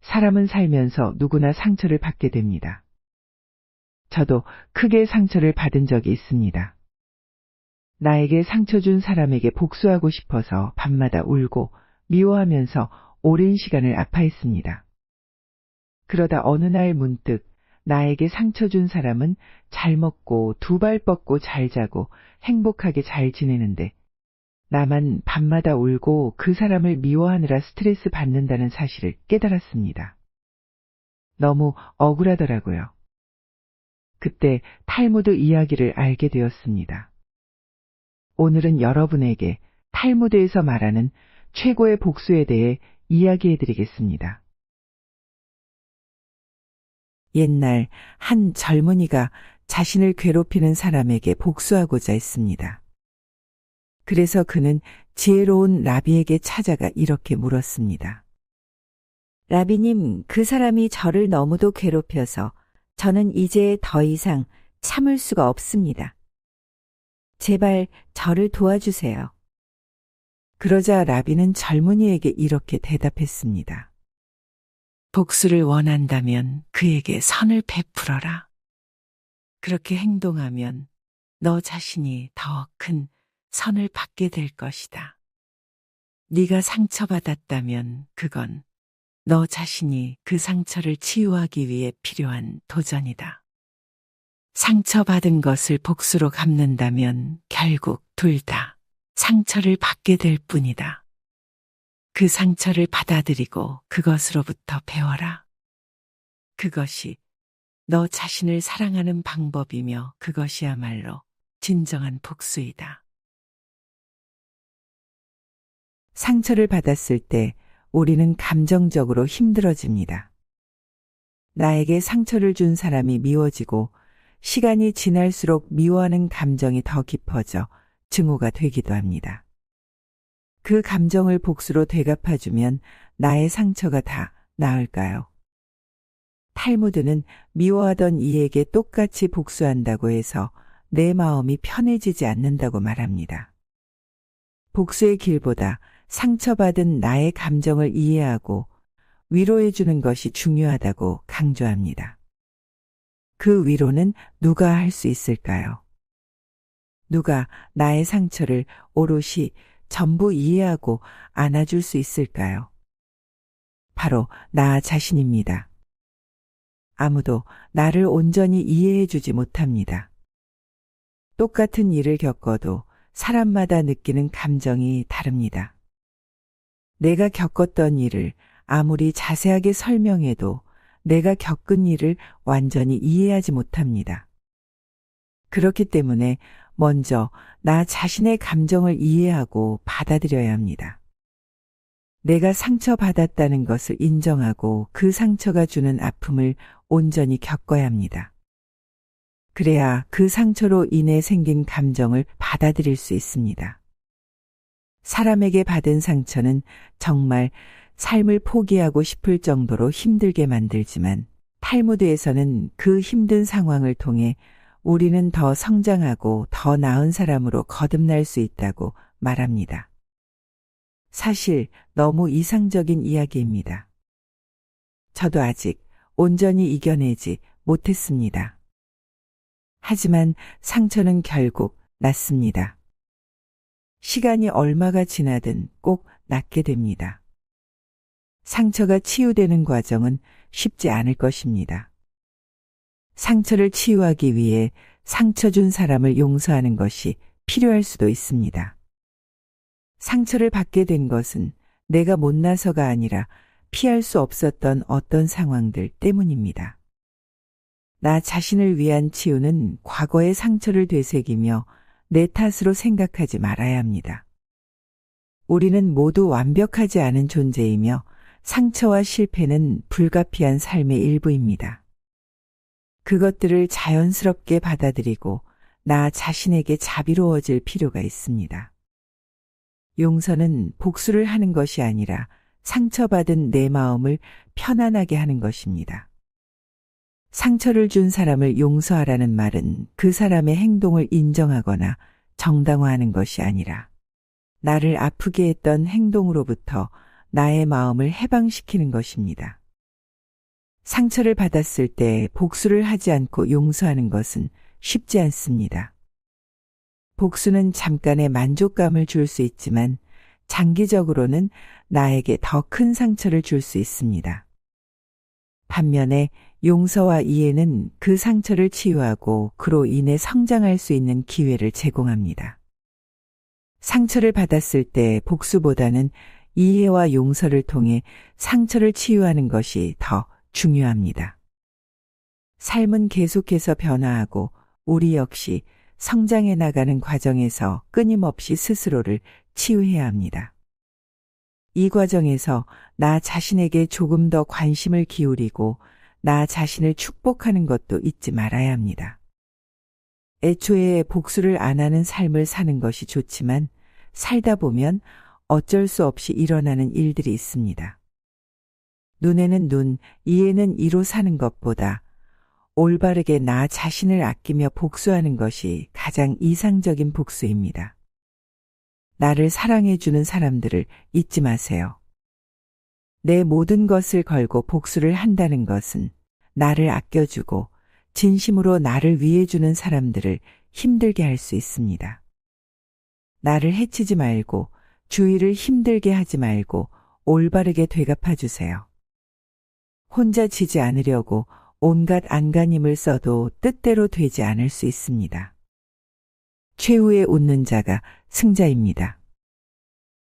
사람은 살면서 누구나 상처를 받게 됩니다. 저도 크게 상처를 받은 적이 있습니다. 나에게 상처 준 사람에게 복수하고 싶어서 밤마다 울고 미워하면서 오랜 시간을 아파했습니다. 그러다 어느 날 문득 나에게 상처 준 사람은 잘 먹고 두 발 뻗고 잘 자고 행복하게 잘 지내는데 나만 밤마다 울고 그 사람을 미워하느라 스트레스 받는다는 사실을 깨달았습니다. 너무 억울하더라고요. 그때 탈무드 이야기를 알게 되었습니다. 오늘은 여러분에게 탈무드에서 말하는 최고의 복수에 대해 이야기해 드리겠습니다. 옛날 한 젊은이가 자신을 괴롭히는 사람에게 복수하고자 했습니다. 그래서 그는 지혜로운 라비에게 찾아가 이렇게 물었습니다. 라비님, 그 사람이 저를 너무도 괴롭혀서 저는 이제 더 이상 참을 수가 없습니다. 제발 저를 도와주세요. 그러자 라비는 젊은이에게 이렇게 대답했습니다. 복수를 원한다면 그에게 선을 베풀어라. 그렇게 행동하면 너 자신이 더 큰 선을 받게 될 것이다. 네가 상처받았다면 그건 너 자신이 그 상처를 치유하기 위해 필요한 도전이다. 상처받은 것을 복수로 갚는다면 결국 둘 다 상처를 받게 될 뿐이다. 그 상처를 받아들이고 그것으로부터 배워라. 그것이 너 자신을 사랑하는 방법이며 그것이야말로 진정한 복수이다. 상처를 받았을 때 우리는 감정적으로 힘들어집니다. 나에게 상처를 준 사람이 미워지고 시간이 지날수록 미워하는 감정이 더 깊어져 증오가 되기도 합니다. 그 감정을 복수로 되갚아주면 나의 상처가 다 나을까요? 탈무드는 미워하던 이에게 똑같이 복수한다고 해서 내 마음이 편해지지 않는다고 말합니다. 복수의 길보다 상처받은 나의 감정을 이해하고 위로해주는 것이 중요하다고 강조합니다. 그 위로는 누가 할 수 있을까요? 누가 나의 상처를 오롯이 전부 이해하고 안아줄 수 있을까요? 바로 나 자신입니다. 아무도 나를 온전히 이해해주지 못합니다. 똑같은 일을 겪어도 사람마다 느끼는 감정이 다릅니다. 내가 겪었던 일을 아무리 자세하게 설명해도 내가 겪은 일을 완전히 이해하지 못합니다. 그렇기 때문에 먼저 나 자신의 감정을 이해하고 받아들여야 합니다. 내가 상처받았다는 것을 인정하고 그 상처가 주는 아픔을 온전히 겪어야 합니다. 그래야 그 상처로 인해 생긴 감정을 받아들일 수 있습니다. 사람에게 받은 상처는 정말 삶을 포기하고 싶을 정도로 힘들게 만들지만 탈무드에서는 그 힘든 상황을 통해 우리는 더 성장하고 더 나은 사람으로 거듭날 수 있다고 말합니다. 사실 너무 이상적인 이야기입니다. 저도 아직 온전히 이겨내지 못했습니다. 하지만 상처는 결국 낫습니다. 시간이 얼마가 지나든 꼭 낫게 됩니다. 상처가 치유되는 과정은 쉽지 않을 것입니다. 상처를 치유하기 위해 상처 준 사람을 용서하는 것이 필요할 수도 있습니다. 상처를 받게 된 것은 내가 못나서가 아니라 피할 수 없었던 어떤 상황들 때문입니다. 나 자신을 위한 치유는 과거의 상처를 되새기며 내 탓으로 생각하지 말아야 합니다. 우리는 모두 완벽하지 않은 존재이며 상처와 실패는 불가피한 삶의 일부입니다. 그것들을 자연스럽게 받아들이고 나 자신에게 자비로워질 필요가 있습니다. 용서는 복수를 하는 것이 아니라 상처받은 내 마음을 편안하게 하는 것입니다. 상처를 준 사람을 용서하라는 말은 그 사람의 행동을 인정하거나 정당화하는 것이 아니라 나를 아프게 했던 행동으로부터 나의 마음을 해방시키는 것입니다. 상처를 받았을 때 복수를 하지 않고 용서하는 것은 쉽지 않습니다. 복수는 잠깐의 만족감을 줄 수 있지만 장기적으로는 나에게 더 큰 상처를 줄 수 있습니다. 반면에 용서와 이해는 그 상처를 치유하고 그로 인해 성장할 수 있는 기회를 제공합니다. 상처를 받았을 때 복수보다는 이해와 용서를 통해 상처를 치유하는 것이 더 중요합니다. 삶은 계속해서 변화하고 우리 역시 성장해 나가는 과정에서 끊임없이 스스로를 치유해야 합니다. 이 과정에서 나 자신에게 조금 더 관심을 기울이고 나 자신을 축복하는 것도 잊지 말아야 합니다. 애초에 복수를 안 하는 삶을 사는 것이 좋지만 살다 보면 어쩔 수 없이 일어나는 일들이 있습니다. 눈에는 눈, 이에는 이로 사는 것보다 올바르게 나 자신을 아끼며 복수하는 것이 가장 이상적인 복수입니다. 나를 사랑해주는 사람들을 잊지 마세요. 내 모든 것을 걸고 복수를 한다는 것은 나를 아껴주고 진심으로 나를 위해주는 사람들을 힘들게 할 수 있습니다. 나를 해치지 말고 주위를 힘들게 하지 말고 올바르게 되갚아주세요. 혼자 지지 않으려고 온갖 안간힘을 써도 뜻대로 되지 않을 수 있습니다. 최후에 웃는 자가 승자입니다.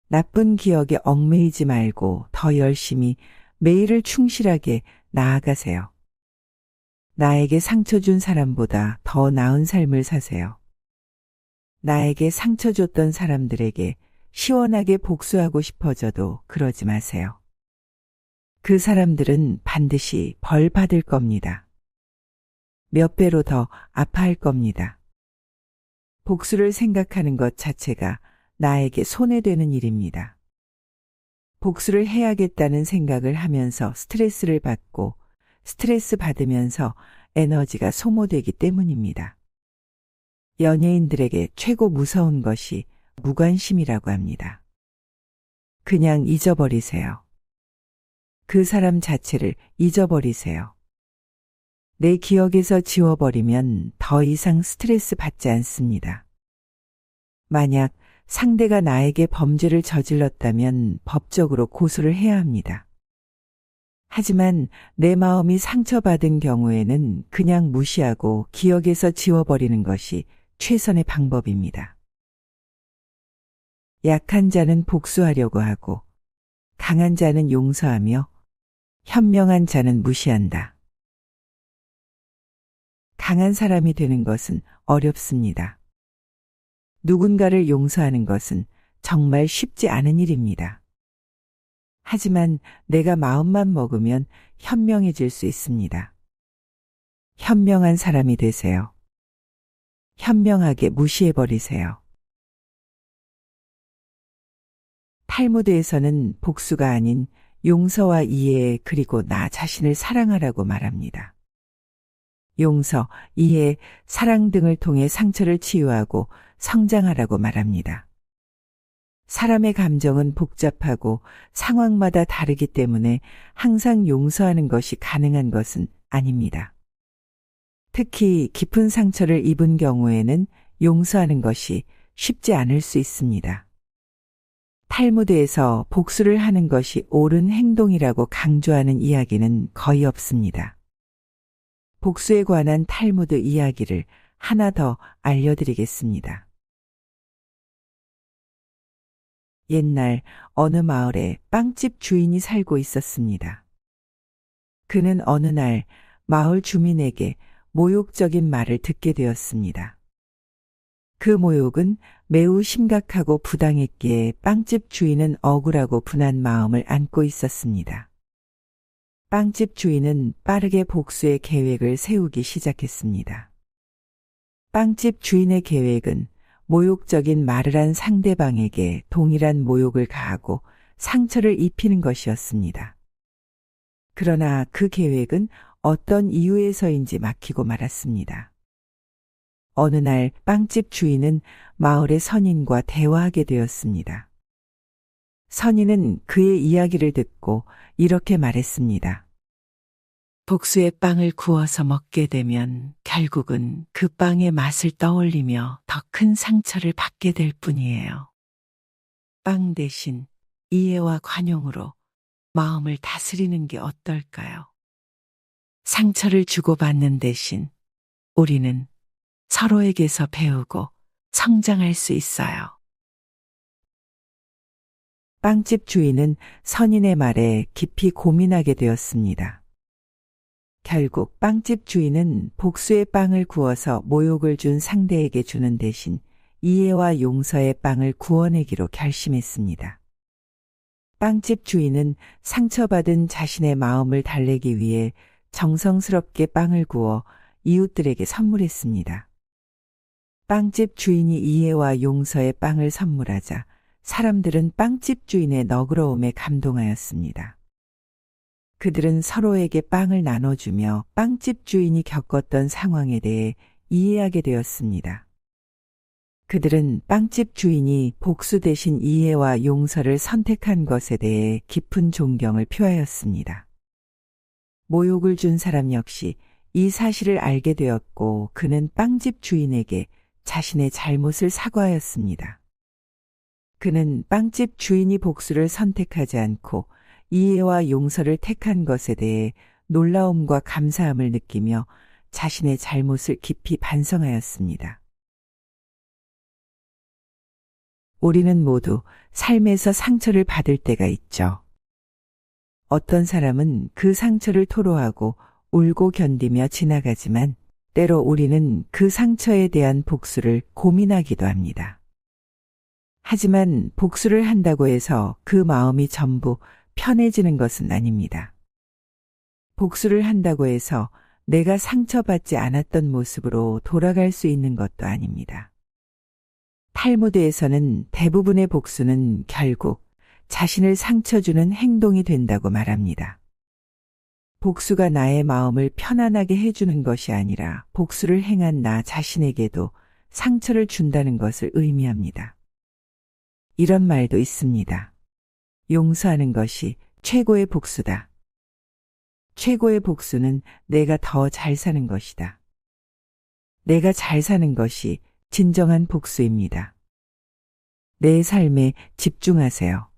나쁜 기억에 얽매이지 말고 더 열심히 매일을 충실하게 나아가세요. 나에게 상처 준 사람보다 더 나은 삶을 사세요. 나에게 상처 줬던 사람들에게 시원하게 복수하고 싶어져도 그러지 마세요. 그 사람들은 반드시 벌 받을 겁니다. 몇 배로 더 아파할 겁니다. 복수를 생각하는 것 자체가 나에게 손해되는 일입니다. 복수를 해야겠다는 생각을 하면서 스트레스를 받고 스트레스 받으면서 에너지가 소모되기 때문입니다. 연예인들에게 최고 무서운 것이 무관심이라고 합니다. 그냥 잊어버리세요. 그 사람 자체를 잊어버리세요. 내 기억에서 지워버리면 더 이상 스트레스 받지 않습니다. 만약 상대가 나에게 범죄를 저질렀다면 법적으로 고소를 해야 합니다. 하지만 내 마음이 상처받은 경우에는 그냥 무시하고 기억에서 지워버리는 것이 최선의 방법입니다. 약한 자는 복수하려고 하고 강한 자는 용서하며 현명한 자는 무시한다. 강한 사람이 되는 것은 어렵습니다. 누군가를 용서하는 것은 정말 쉽지 않은 일입니다. 하지만 내가 마음만 먹으면 현명해질 수 있습니다. 현명한 사람이 되세요. 현명하게 무시해버리세요. 탈무드에서는 복수가 아닌 용서와 이해 그리고 나 자신을 사랑하라고 말합니다. 용서, 이해, 사랑 등을 통해 상처를 치유하고 성장하라고 말합니다. 사람의 감정은 복잡하고 상황마다 다르기 때문에 항상 용서하는 것이 가능한 것은 아닙니다. 특히 깊은 상처를 입은 경우에는 용서하는 것이 쉽지 않을 수 있습니다. 탈무드에서 복수를 하는 것이 옳은 행동이라고 강조하는 이야기는 거의 없습니다. 복수에 관한 탈무드 이야기를 하나 더 알려드리겠습니다. 옛날 어느 마을에 빵집 주인이 살고 있었습니다. 그는 어느 날 마을 주민에게 모욕적인 말을 듣게 되었습니다. 그 모욕은 매우 심각하고 부당했기에 빵집 주인은 억울하고 분한 마음을 안고 있었습니다. 빵집 주인은 빠르게 복수의 계획을 세우기 시작했습니다. 빵집 주인의 계획은 모욕적인 말을 한 상대방에게 동일한 모욕을 가하고 상처를 입히는 것이었습니다. 그러나 그 계획은 어떤 이유에서인지 막히고 말았습니다. 어느 날 빵집 주인은 마을의 선인과 대화하게 되었습니다. 선인은 그의 이야기를 듣고 이렇게 말했습니다. 복수의 빵을 구워서 먹게 되면 결국은 그 빵의 맛을 떠올리며 더 큰 상처를 받게 될 뿐이에요. 빵 대신 이해와 관용으로 마음을 다스리는 게 어떨까요? 상처를 주고받는 대신 우리는 서로에게서 배우고 성장할 수 있어요. 빵집 주인은 선인의 말에 깊이 고민하게 되었습니다. 결국 빵집 주인은 복수의 빵을 구워서 모욕을 준 상대에게 주는 대신 이해와 용서의 빵을 구워내기로 결심했습니다. 빵집 주인은 상처받은 자신의 마음을 달래기 위해 정성스럽게 빵을 구워 이웃들에게 선물했습니다. 빵집 주인이 이해와 용서의 빵을 선물하자 사람들은 빵집 주인의 너그러움에 감동하였습니다. 그들은 서로에게 빵을 나눠주며 빵집 주인이 겪었던 상황에 대해 이해하게 되었습니다. 그들은 빵집 주인이 복수 대신 이해와 용서를 선택한 것에 대해 깊은 존경을 표하였습니다. 모욕을 준 사람 역시 이 사실을 알게 되었고 그는 빵집 주인에게 자신의 잘못을 사과하였습니다. 그는 빵집 주인이 복수를 선택하지 않고 이해와 용서를 택한 것에 대해 놀라움과 감사함을 느끼며 자신의 잘못을 깊이 반성하였습니다. 우리는 모두 삶에서 상처를 받을 때가 있죠. 어떤 사람은 그 상처를 토로하고 울고 견디며 지나가지만 때로 우리는 그 상처에 대한 복수를 고민하기도 합니다. 하지만 복수를 한다고 해서 그 마음이 전부 편해지는 것은 아닙니다. 복수를 한다고 해서 내가 상처받지 않았던 모습으로 돌아갈 수 있는 것도 아닙니다. 탈무드에서는 대부분의 복수는 결국 자신을 상처 주는 행동이 된다고 말합니다. 복수가 나의 마음을 편안하게 해주는 것이 아니라 복수를 행한 나 자신에게도 상처를 준다는 것을 의미합니다. 이런 말도 있습니다. 용서하는 것이 최고의 복수다. 최고의 복수는 내가 더 잘 사는 것이다. 내가 잘 사는 것이 진정한 복수입니다. 내 삶에 집중하세요.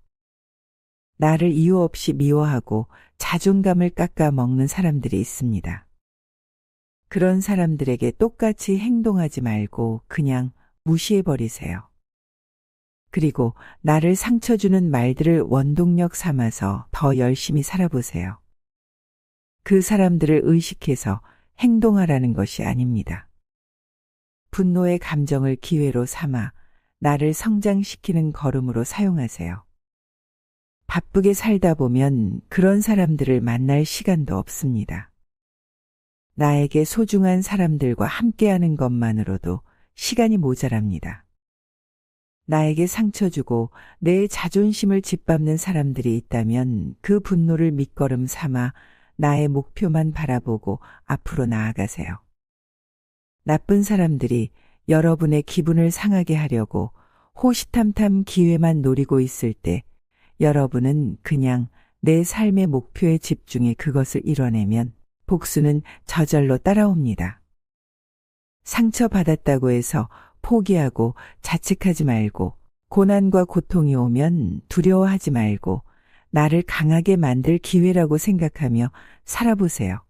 나를 이유 없이 미워하고 자존감을 깎아 먹는 사람들이 있습니다. 그런 사람들에게 똑같이 행동하지 말고 그냥 무시해버리세요. 그리고 나를 상처 주는 말들을 원동력 삼아서 더 열심히 살아보세요. 그 사람들을 의식해서 행동하라는 것이 아닙니다. 분노의 감정을 기회로 삼아 나를 성장시키는 걸음으로 사용하세요. 바쁘게 살다 보면 그런 사람들을 만날 시간도 없습니다. 나에게 소중한 사람들과 함께하는 것만으로도 시간이 모자랍니다. 나에게 상처 주고 내 자존심을 짓밟는 사람들이 있다면 그 분노를 밑거름 삼아 나의 목표만 바라보고 앞으로 나아가세요. 나쁜 사람들이 여러분의 기분을 상하게 하려고 호시탐탐 기회만 노리고 있을 때 여러분은 그냥 내 삶의 목표에 집중해 그것을 이뤄내면 복수는 저절로 따라옵니다. 상처받았다고 해서 포기하고 자책하지 말고 고난과 고통이 오면 두려워하지 말고 나를 강하게 만들 기회라고 생각하며 살아보세요.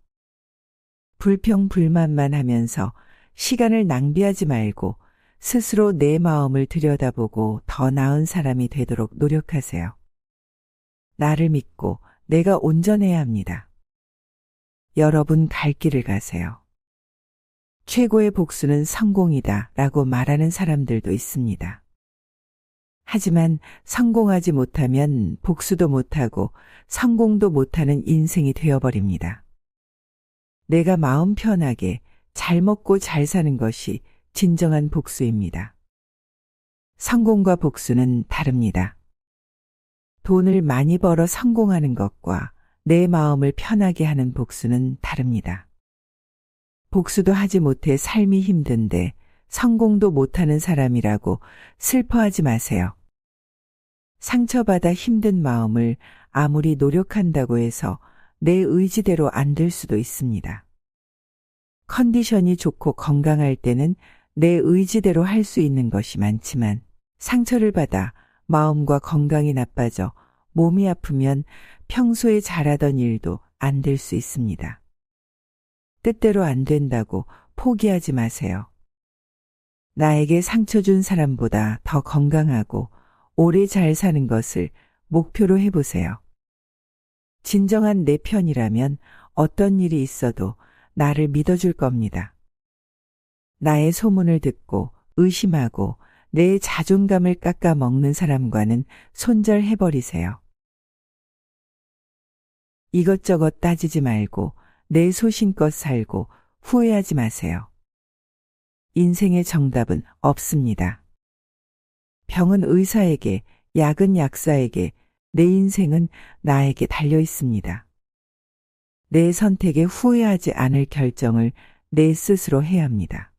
불평불만만 하면서 시간을 낭비하지 말고 스스로 내 마음을 들여다보고 더 나은 사람이 되도록 노력하세요. 나를 믿고 내가 온전해야 합니다. 여러분 갈 길을 가세요. 최고의 복수는 성공이다 라고 말하는 사람들도 있습니다. 하지만 성공하지 못하면 복수도 못하고 성공도 못하는 인생이 되어버립니다. 내가 마음 편하게 잘 먹고 잘 사는 것이 진정한 복수입니다. 성공과 복수는 다릅니다. 돈을 많이 벌어 성공하는 것과 내 마음을 편하게 하는 복수는 다릅니다. 복수도 하지 못해 삶이 힘든데 성공도 못하는 사람이라고 슬퍼하지 마세요. 상처받아 힘든 마음을 아무리 노력한다고 해서 내 의지대로 안 될 수도 있습니다. 컨디션이 좋고 건강할 때는 내 의지대로 할 수 있는 것이 많지만 상처를 받아 마음과 건강이 나빠져 몸이 아프면 평소에 잘하던 일도 안 될 수 있습니다. 뜻대로 안 된다고 포기하지 마세요. 나에게 상처 준 사람보다 더 건강하고 오래 잘 사는 것을 목표로 해보세요. 진정한 내 편이라면 어떤 일이 있어도 나를 믿어줄 겁니다. 나의 소문을 듣고 의심하고 내 자존감을 깎아 먹는 사람과는 손절해버리세요. 이것저것 따지지 말고 내 소신껏 살고 후회하지 마세요. 인생의 정답은 없습니다. 병은 의사에게, 약은 약사에게, 내 인생은 나에게 달려 있습니다. 내 선택에 후회하지 않을 결정을 내 스스로 해야 합니다.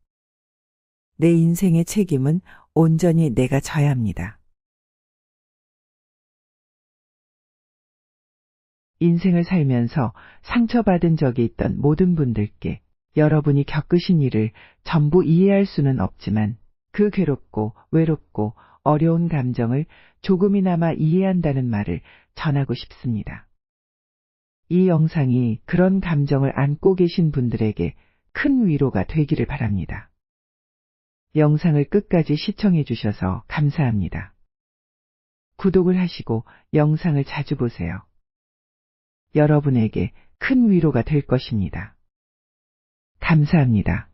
내 인생의 책임은 온전히 내가 져야 합니다. 인생을 살면서 상처받은 적이 있던 모든 분들께 여러분이 겪으신 일을 전부 이해할 수는 없지만 그 괴롭고 외롭고 어려운 감정을 조금이나마 이해한다는 말을 전하고 싶습니다. 이 영상이 그런 감정을 안고 계신 분들에게 큰 위로가 되기를 바랍니다. 영상을 끝까지 시청해 주셔서 감사합니다. 구독을 하시고 영상을 자주 보세요. 여러분에게 큰 위로가 될 것입니다. 감사합니다.